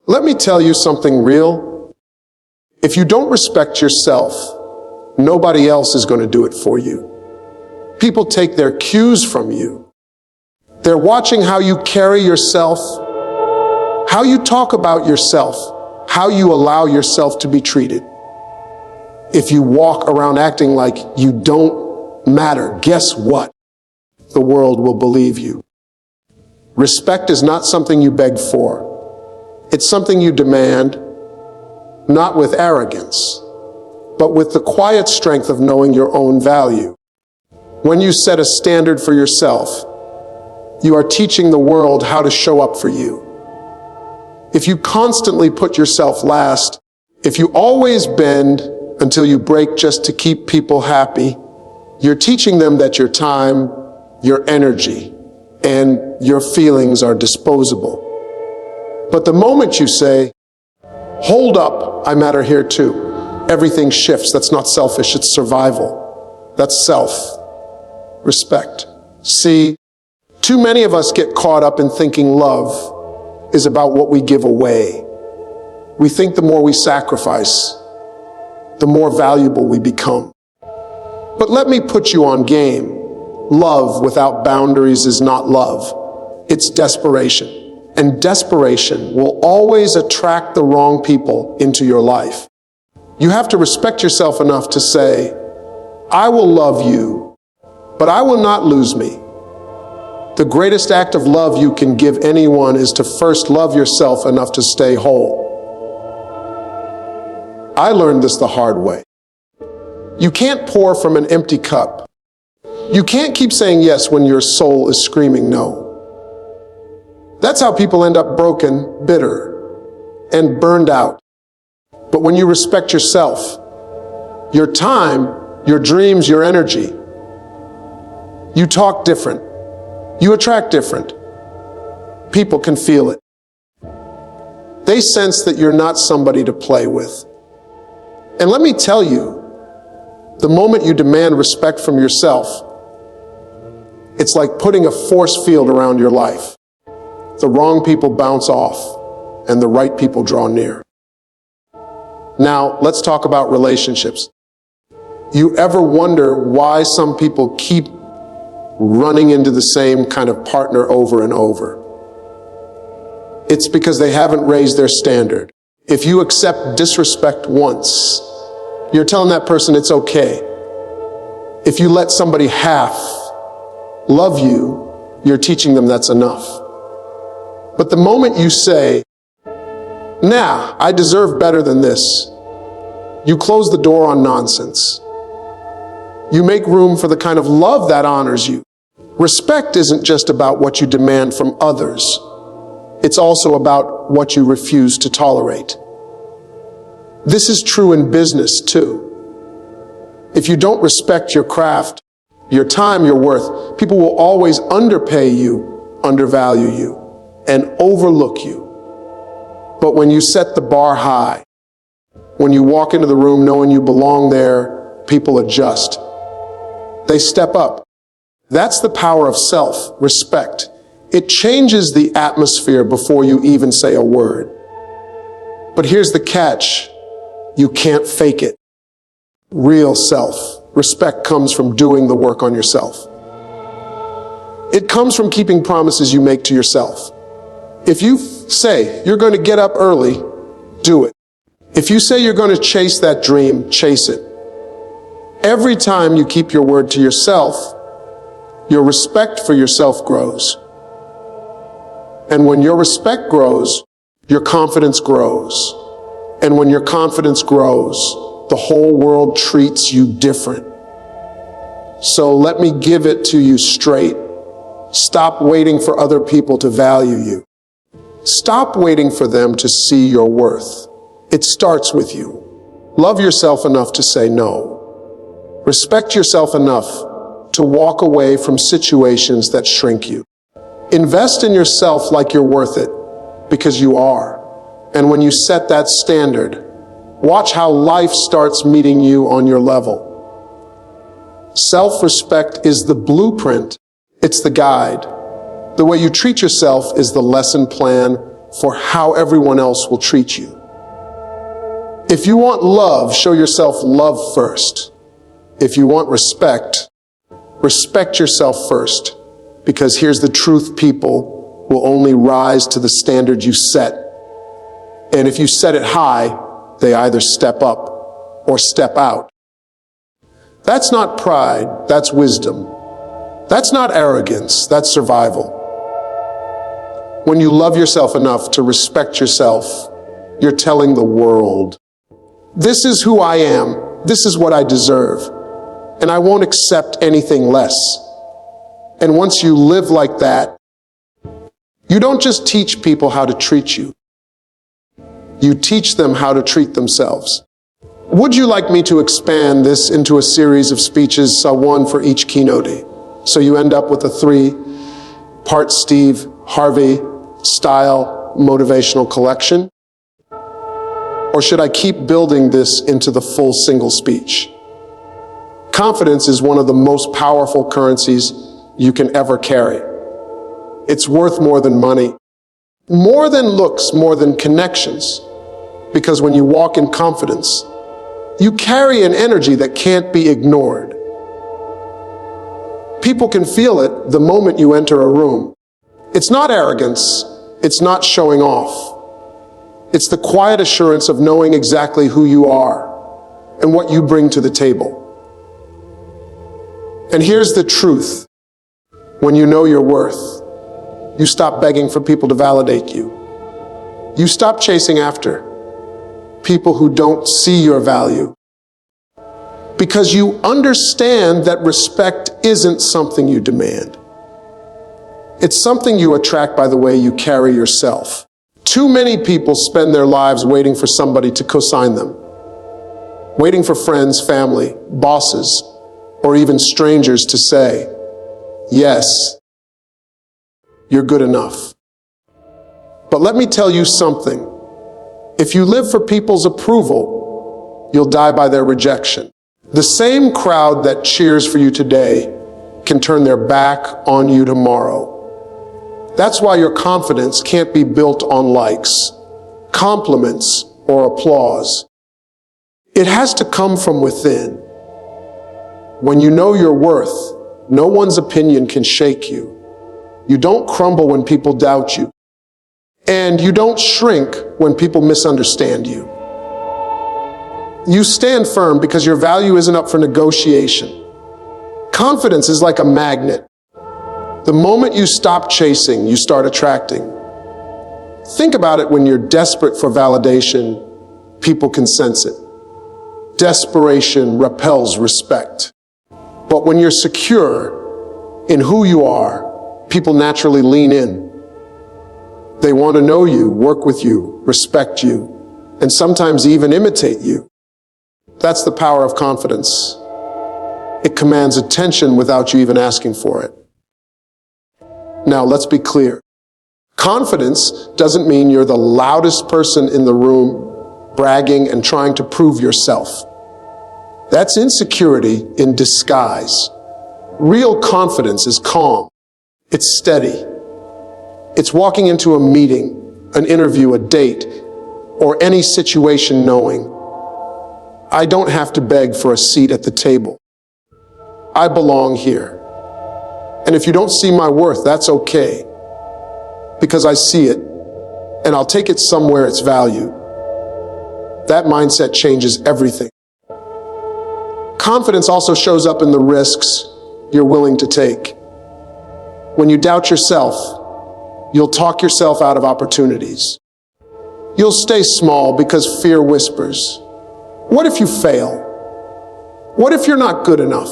Let me tell you something real. If you don't respect yourself, nobody else is going to do it for you. People take their cues from you. They're watching how you carry yourself, how you talk about yourself, how you allow yourself to be treated. If you walk around acting like you don't matter, guess what? The world will believe you. Respect is not something you beg for. It's something you demand, not with arrogance, but with the quiet strength of knowing your own value. When you set a standard for yourself, you are teaching the world how to show up for you. If you constantly put yourself last, if you always bend until you break just to keep people happy, you're teaching them that your time, your energy, and your feelings are disposable. But the moment you say, hold up, I matter here too, everything shifts. That's not selfish, it's survival. That's self-respect. See, too many of us get caught up in thinking love is about what we give away. We think the more we sacrifice, the more valuable we become. But let me put you on game. Love without boundaries is not love. It's desperation. And desperation will always attract the wrong people into your life. You have to respect yourself enough to say, I will love you, but I will not lose me. The greatest act of love you can give anyone is to first love yourself enough to stay whole. I learned this the hard way. You can't pour from an empty cup. You can't keep saying yes when your soul is screaming no. That's how people end up broken, bitter, and burned out. But when you respect yourself, your time, your dreams, your energy, you talk different. You attract different. People can feel it. They sense that you're not somebody to play with. And let me tell you, the moment you demand respect from yourself, it's like putting a force field around your life. The wrong people bounce off, and the right people draw near. Now, let's talk about relationships. You ever wonder why some people keep running into the same kind of partner over and over? It's because they haven't raised their standard. If you accept disrespect once, you're telling that person it's okay. If you let somebody half love you, you're teaching them that's enough. But the moment you say, nah, I deserve better than this, you close the door on nonsense. You make room for the kind of love that honors you. Respect isn't just about what you demand from others. It's also about what you refuse to tolerate. This is true in business too. If you don't respect your craft, your time, your worth, people will always underpay you, undervalue you, and overlook you. But when you set the bar high, when you walk into the room knowing you belong there, people adjust. They step up. That's the power of self-respect. It changes the atmosphere before you even say a word. But here's the catch. You can't fake it. Real self-respect comes from doing the work on yourself. It comes from keeping promises you make to yourself. If you say you're going to get up early, do it. If you say you're going to chase that dream, chase it. Every time you keep your word to yourself, your respect for yourself grows. And when your respect grows, your confidence grows. And when your confidence grows, the whole world treats you different. So let me give it to you straight. Stop waiting for other people to value you. Stop waiting for them to see your worth. It starts with you. Love yourself enough to say no. Respect yourself enough to walk away from situations that shrink you. Invest in yourself like you're worth it, because you are. And when you set that standard, watch how life starts meeting you on your level. Self-respect is the blueprint. It's the guide. The way you treat yourself is the lesson plan for how everyone else will treat you. If you want love, show yourself love first. If you want respect, respect yourself first. Because here's the truth, people will only rise to the standard you set. And if you set it high, they either step up or step out. That's not pride, that's wisdom. That's not arrogance, that's survival. When you love yourself enough to respect yourself, you're telling the world, this is who I am, this is what I deserve, and I won't accept anything less. And once you live like that, you don't just teach people how to treat you. You teach them how to treat themselves. Would you like me to expand this into a series of speeches, one for each keynote, so you end up with a 3-part Steve Harvey style motivational collection? Or should I keep building this into the full single speech? Confidence is one of the most powerful currencies you can ever carry. It's worth more than money, more than looks, more than connections. Because when you walk in confidence, you carry an energy that can't be ignored. People can feel it the moment you enter a room. It's not arrogance, it's not showing off. It's the quiet assurance of knowing exactly who you are and what you bring to the table. And here's the truth. When you know your worth, you stop begging for people to validate you. You stop chasing after people who don't see your value. Because you understand that respect isn't something you demand. It's something you attract by the way you carry yourself. Too many people spend their lives waiting for somebody to co-sign them. Waiting for friends, family, bosses, or even strangers to say, yes, you're good enough. But let me tell you something. If you live for people's approval, you'll die by their rejection. The same crowd that cheers for you today can turn their back on you tomorrow. That's why your confidence can't be built on likes, compliments, or applause. It has to come from within. When you know your worth, no one's opinion can shake you. You don't crumble when people doubt you. And you don't shrink when people misunderstand you. You stand firm because your value isn't up for negotiation. Confidence is like a magnet. The moment you stop chasing, you start attracting. Think about it when you're desperate for validation, people can sense it. Desperation repels respect. But when you're secure in who you are, people naturally lean in. They want to know you, work with you, respect you, and sometimes even imitate you. That's the power of confidence. It commands attention without you even asking for it. Now, let's be clear. Confidence doesn't mean you're the loudest person in the room, bragging and trying to prove yourself. That's insecurity in disguise. Real confidence is calm. It's steady. It's walking into a meeting, an interview, a date, or any situation knowing, I don't have to beg for a seat at the table. I belong here. And if you don't see my worth, that's okay. Because I see it, and I'll take it somewhere it's valued. That mindset changes everything. Confidence also shows up in the risks you're willing to take. When you doubt yourself, you'll talk yourself out of opportunities. You'll stay small because fear whispers. What if you fail? What if you're not good enough?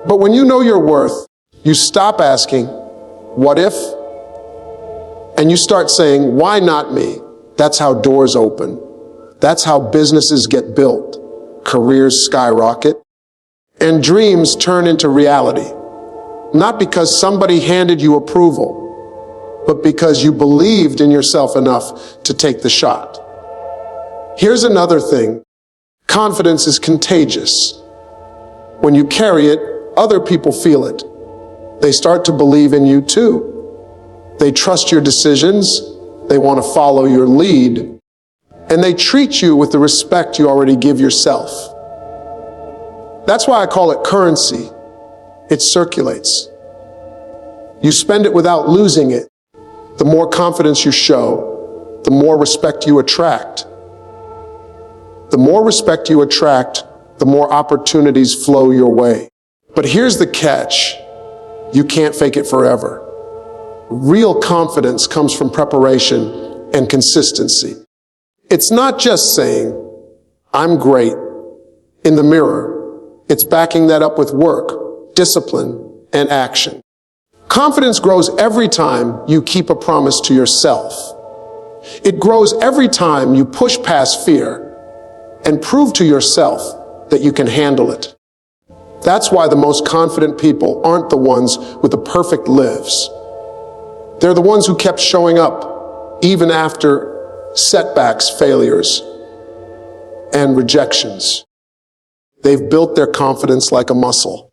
But when you know your worth, you stop asking, what if? And you start saying, why not me? That's how doors open. That's how businesses get built, careers skyrocket, and dreams turn into reality. Not because somebody handed you approval, but because you believed in yourself enough to take the shot. Here's another thing. Confidence is contagious. When you carry it, other people feel it. They start to believe in you too. They trust your decisions, They want to follow your lead, and they treat you with the respect you already give yourself. That's why I call it currency. It circulates. You spend it without losing it. The more confidence you show, the more respect you attract. The more respect you attract, the more opportunities flow your way. But here's the catch. You can't fake it forever. Real confidence comes from preparation and consistency. It's not just saying, I'm great, in the mirror. It's backing that up with work, discipline, and action. Confidence grows every time you keep a promise to yourself. It grows every time you push past fear and prove to yourself that you can handle it. That's why the most confident people aren't the ones with the perfect lives. They're the ones who kept showing up even after setbacks, failures, and rejections. They've built their confidence like a muscle.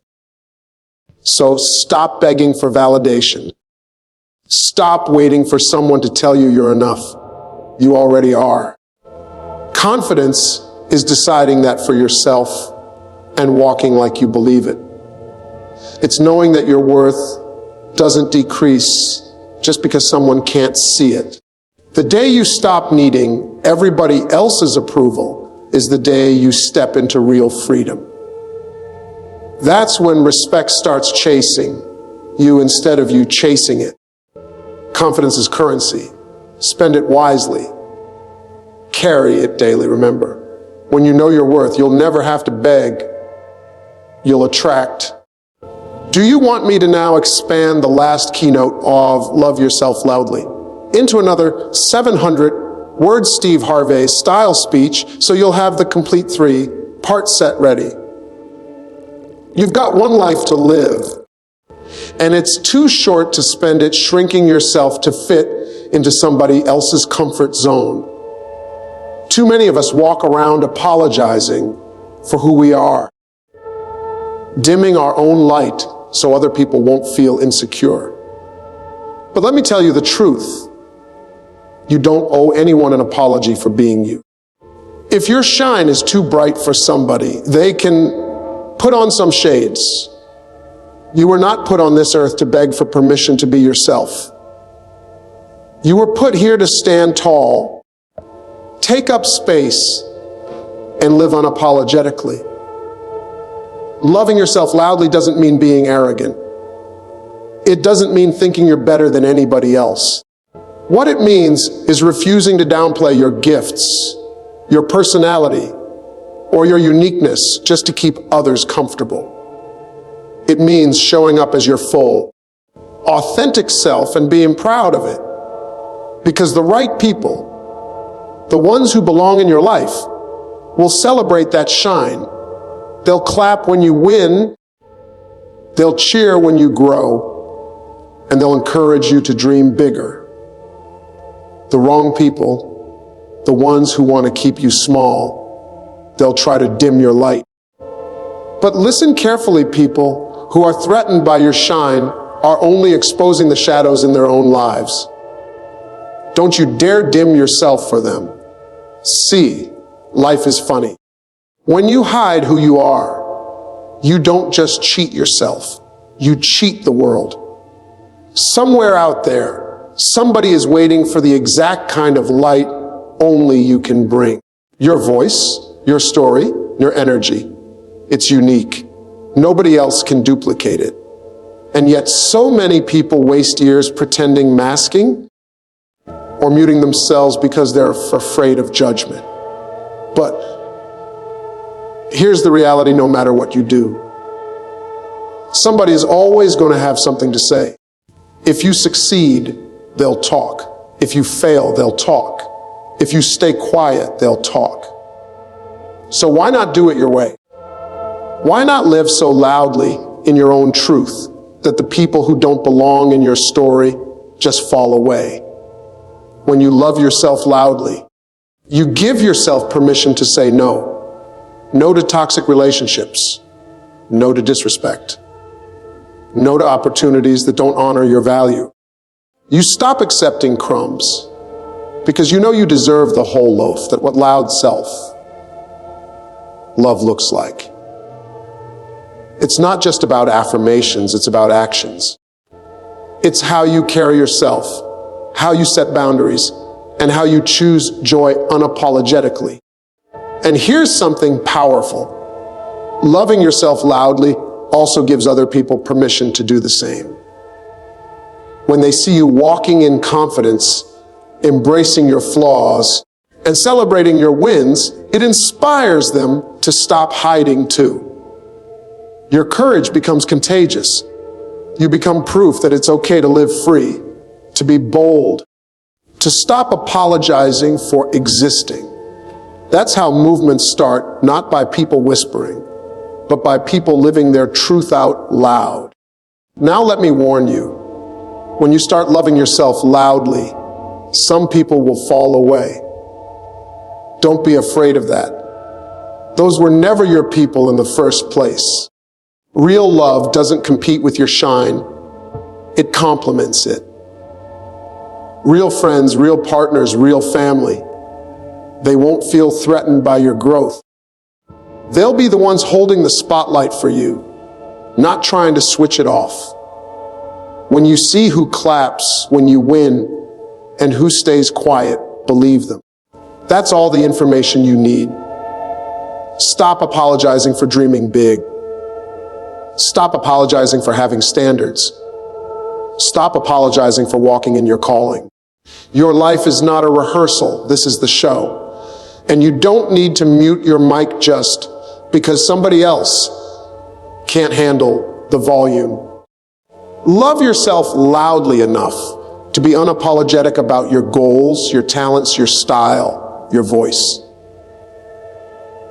So stop begging for validation. Stop waiting for someone to tell you you're enough. You already are. Confidence is deciding that for yourself and walking like you believe it. It's knowing that your worth doesn't decrease just because someone can't see it. The day you stop needing everybody else's approval is the day you step into real freedom. That's when respect starts chasing you instead of you chasing it. Confidence is currency. Spend it wisely. Carry it daily, remember. When you know your worth, you'll never have to beg. You'll attract. Do you want me to now expand the last keynote of Love Yourself Loudly into another 700-word Steve Harvey style speech so you'll have the complete 3-part set ready? You've got one life to live, and it's too short to spend it shrinking yourself to fit into somebody else's comfort zone. Too many of us walk around apologizing for who we are, dimming our own light so other people won't feel insecure. But let me tell you the truth. You don't owe anyone an apology for being you. If your shine is too bright for somebody, they can put on some shades. You were not put on this earth to beg for permission to be yourself. You were put here to stand tall, take up space, and live unapologetically. Loving yourself loudly doesn't mean being arrogant. It doesn't mean thinking you're better than anybody else. What it means is refusing to downplay your gifts, your personality, or your uniqueness just to keep others comfortable. It means showing up as your full, authentic self and being proud of it. Because the right people, the ones who belong in your life, will celebrate that shine. They'll clap when you win, they'll cheer when you grow, and they'll encourage you to dream bigger. The wrong people, the ones who want to keep you small, they'll try to dim your light. But listen carefully, people who are threatened by your shine are only exposing the shadows in their own lives. Don't you dare dim yourself for them. See, life is funny. When you hide who you are, you don't just cheat yourself, you cheat the world. Somewhere out there, somebody is waiting for the exact kind of light only you can bring. Your voice, your story, your energy. It's unique. Nobody else can duplicate it. And yet so many people waste years pretending, masking, or muting themselves because they're afraid of judgment. But here's the reality no matter what you do. Somebody is always going to have something to say. If you succeed, they'll talk. If you fail, they'll talk. If you stay quiet, they'll talk. So why not do it your way? Why not live so loudly in your own truth that the people who don't belong in your story just fall away? When you love yourself loudly, you give yourself permission to say no. No to toxic relationships. No to disrespect. No to opportunities that don't honor your value. You stop accepting crumbs because you know you deserve the whole loaf, that what loud self-love looks like. It's not just about affirmations, it's about actions. It's how you carry yourself, how you set boundaries, and how you choose joy unapologetically. And here's something powerful. Loving yourself loudly also gives other people permission to do the same. When they see you walking in confidence, embracing your flaws, and celebrating your wins, it inspires them to stop hiding too. Your courage becomes contagious. You become proof that it's okay to live free, to be bold, to stop apologizing for existing. That's how movements start, not by people whispering, but by people living their truth out loud. Now let me warn you, when you start loving yourself loudly, some people will fall away. Don't be afraid of that. Those were never your people in the first place. Real love doesn't compete with your shine, it complements it. Real friends, real partners, real family, they won't feel threatened by your growth. They'll be the ones holding the spotlight for you, not trying to switch it off. When you see who claps when you win and who stays quiet, believe them. That's all the information you need. Stop apologizing for dreaming big. Stop apologizing for having standards. Stop apologizing for walking in your calling. Your life is not a rehearsal. This is the show. And you don't need to mute your mic just because somebody else can't handle the volume. Love yourself loudly enough to be unapologetic about your goals, your talents, your style, your voice.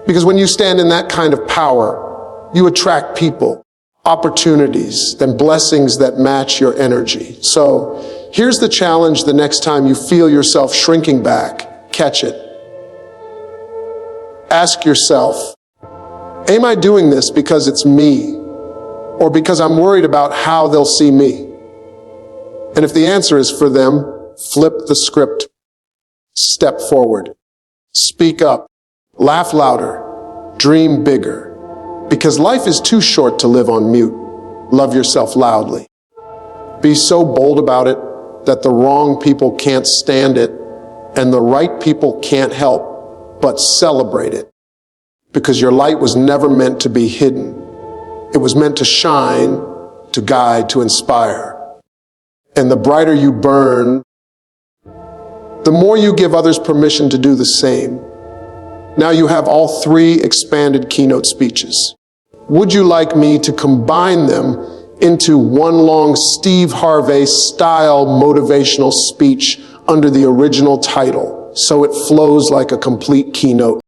Because when you stand in that kind of power, you attract people, opportunities, and blessings that match your energy. So here's the challenge the next time you feel yourself shrinking back. Catch it. Ask yourself, am I doing this because it's me, or because I'm worried about how they'll see me? And if the answer is for them, flip the script. Step forward. Speak up. Laugh louder. Dream bigger. Because life is too short to live on mute. Love yourself loudly. Be so bold about it that the wrong people can't stand it and the right people can't help but celebrate it. Because your light was never meant to be hidden. It was meant to shine, to guide, to inspire. And the brighter you burn, the more you give others permission to do the same. Now you have all 3 expanded keynote speeches. Would you like me to combine them into one long Steve Harvey style motivational speech under the original title, so it flows like a complete keynote?